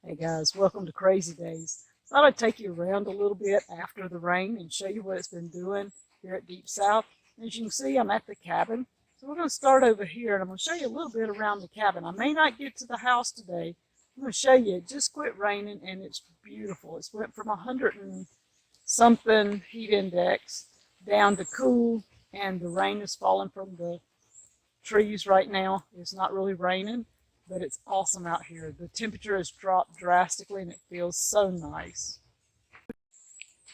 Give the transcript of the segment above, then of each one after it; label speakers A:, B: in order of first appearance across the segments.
A: Hey guys, welcome to Crazy Days. Thought I'd take you around a little bit after the rain and show you what it's been doing here at Deep South. As you can see, I'm at the cabin. So we're going to start over here and I'm going to show you a little bit around the cabin. I may not get to the house today. I'm going to show you it just quit raining and it's beautiful. It's went from 100 and something heat index down to cool, and the rain is falling from the trees right now. It's not really raining, but it's awesome out here. The temperature has dropped drastically and it feels so nice.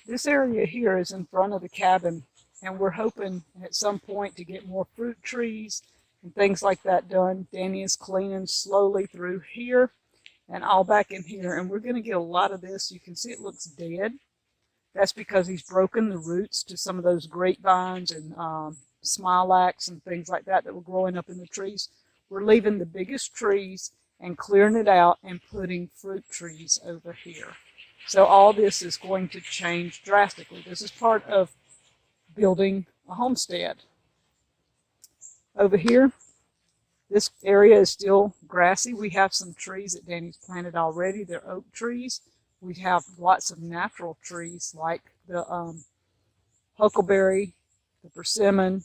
A: This area here is in front of the cabin, and we're hoping at some point to get more fruit trees and things like that done. Danny is cleaning slowly through here and all back in here, and we're going to get a lot of this. You can see it looks dead. That's because he's broken the roots to some of those grapevines and smilax and things like that were growing up in the trees. We're leaving the biggest trees and clearing it out and putting fruit trees over here. So all this is going to change drastically. This is part of building a homestead. Over here, this area is still grassy. We have some trees that Danny's planted already. They're oak trees. We have lots of natural trees like the huckleberry, the persimmon,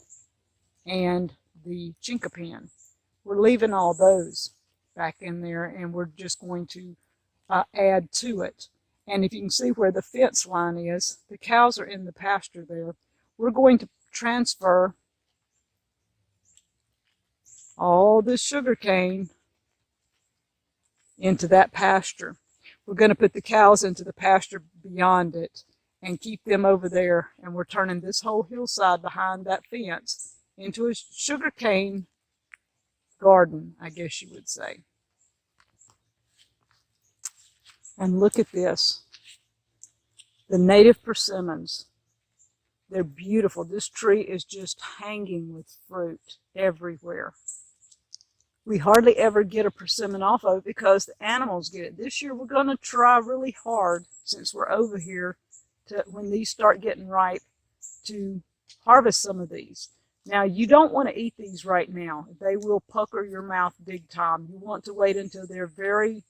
A: and the chinkapin. We're leaving all those back in there, and we're just going to add to it. And if you can see where the fence line is, the cows are in the pasture there. We're going to transfer all this sugar cane into that pasture. We're going to put the cows into the pasture beyond it and keep them over there. And we're turning this whole hillside behind that fence into a sugar cane garden, I guess you would say. And look at this. The native persimmons. They're beautiful. This tree is just hanging with fruit everywhere. We hardly ever get a persimmon off of it because the animals get it. This year we're going to try really hard, since we're over here, to when these start getting ripe, to harvest some of these. Now, you don't want to eat these right now. They will pucker your mouth big time. You want to wait until they're very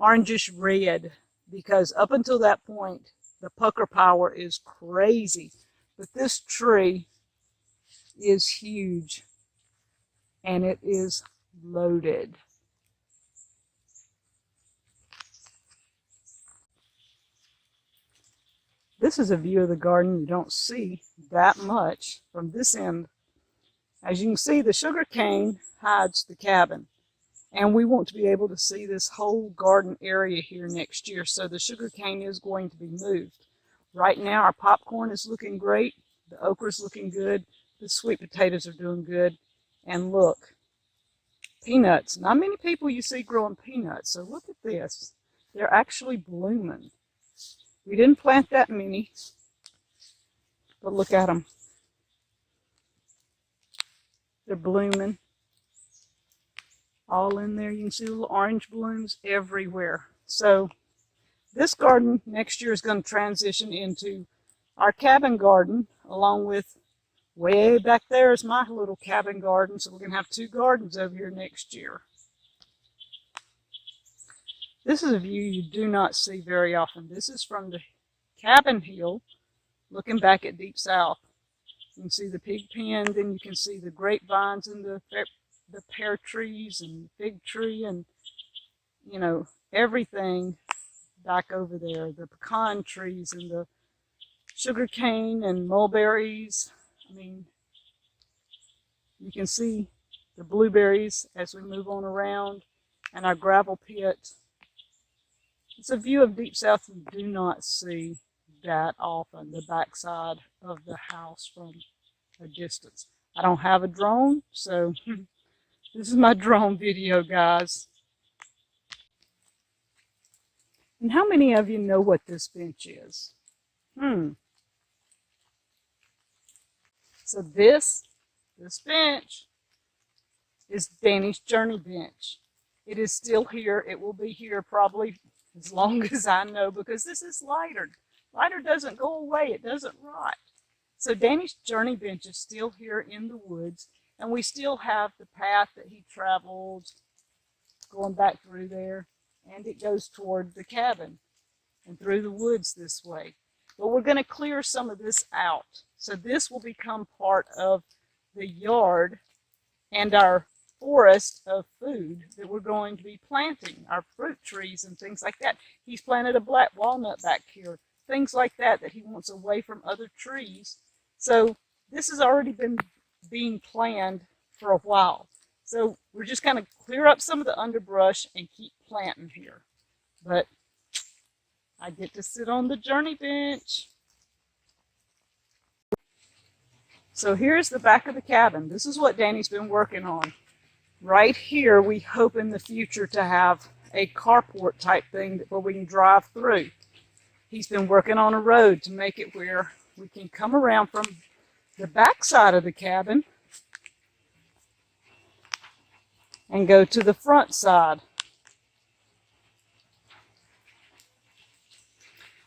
A: orangish red, because up until that point, the pucker power is crazy. But this tree is huge, and it is loaded. This is a view of the garden. You don't see that much from this end. As you can see, the sugar cane hides the cabin, and we want to be able to see this whole garden area here next year. So the sugar cane is going to be moved. Right now, our popcorn is looking great. The okra is looking good. The sweet potatoes are doing good. And look, peanuts. Not many people you see growing peanuts. So look at this. They're actually blooming. We didn't plant that many, but look at them. They're blooming all in there. You can see little orange blooms everywhere. So this garden next year is going to transition into our cabin garden, along with way back there is my little cabin garden. So we're going to have two gardens over here next year. This is a view you do not see very often. This is from the cabin hill looking back at Deep South. You can see the pig pen, then you can see the grapevines and the pear trees and fig tree and, you know, everything back over there. The pecan trees and the sugar cane and mulberries. I mean, you can see the blueberries as we move on around, and our gravel pit. It's a view of Deep South you do not see that often, the backside of the house from a distance. I don't have a drone, so this is my drone video, guys. And how many of you know what this bench is? So this bench is Danny's journey bench. It is still here. It will be here probably as long as I know, because this is lighter. Lighter doesn't go away. It doesn't rot. So Danny's journey bench is still here in the woods, and we still have the path that he traveled going back through there. and it goes toward the cabin and through the woods this way. But we're going to clear some of this out. So this will become part of the yard and our forest of food that we're going to be planting, our fruit trees and things like that. He's planted a black walnut back here, things like that he wants away from other trees. So this has already been being planned for a while. So we're just going to clear up some of the underbrush and keep planting here. But I get to sit on the journey bench. So here's the back of the cabin. This is what Danny's been working on. Right here, we hope in the future to have a carport type thing where we can drive through. He's been working on a road to make it where we can come around from the back side of the cabin and go to the front side.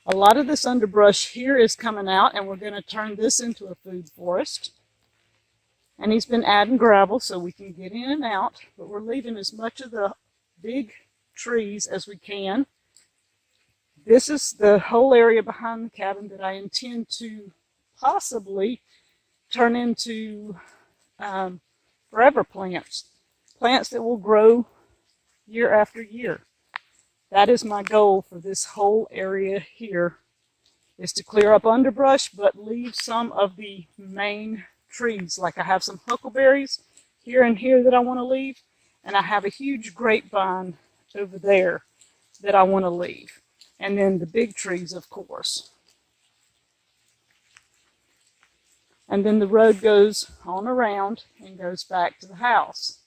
A: A lot of this underbrush here is coming out, and we're going to turn this into a food forest. And he's been adding gravel so we can get in and out, but we're leaving as much of the big trees as we can. This is the whole area behind the cabin that I intend to possibly turn into forever plants. Plants that will grow year after year. That is my goal for this whole area here, is to clear up underbrush but leave some of the main trees. Like I have some huckleberries here and here that I want to leave, and I have a huge grapevine over there that I want to leave. And then the big trees, of course. And then the road goes on around and goes back to the house.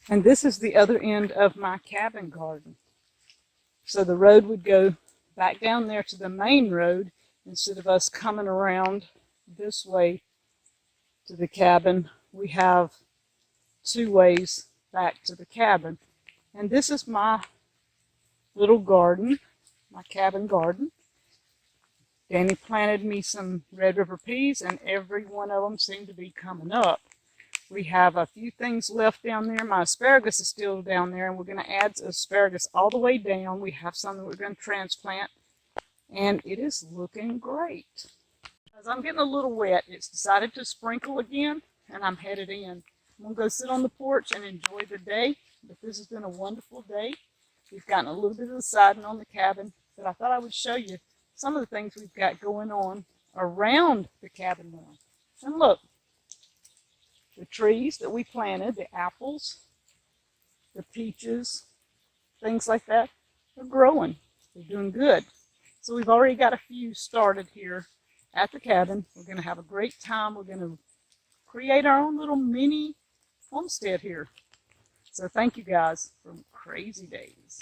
A: And this is the other end of my cabin garden. So the road would go back down there to the main road instead of us coming around this way to the cabin. We have two ways back to the cabin. And this is my little garden, my cabin garden. Danny planted me some Red River peas, and every one of them seemed to be coming up. We have a few things left down there. My asparagus is still down there, and we're going to add asparagus all the way down. We have some that we're going to transplant, and it is looking great. As I'm getting a little wet, it's decided to sprinkle again, and I'm headed in. I'm going to go sit on the porch and enjoy the day, but this has been a wonderful day. We've gotten a little bit of the siding on the cabin, but I thought I would show you some of the things we've got going on around the cabin now. And look. The trees that we planted, the apples, the peaches, things like that, are growing. They're doing good. So we've already got a few started here at the cabin. We're going to have a great time. We're going to create our own little mini homestead here. So thank you guys for crazy days.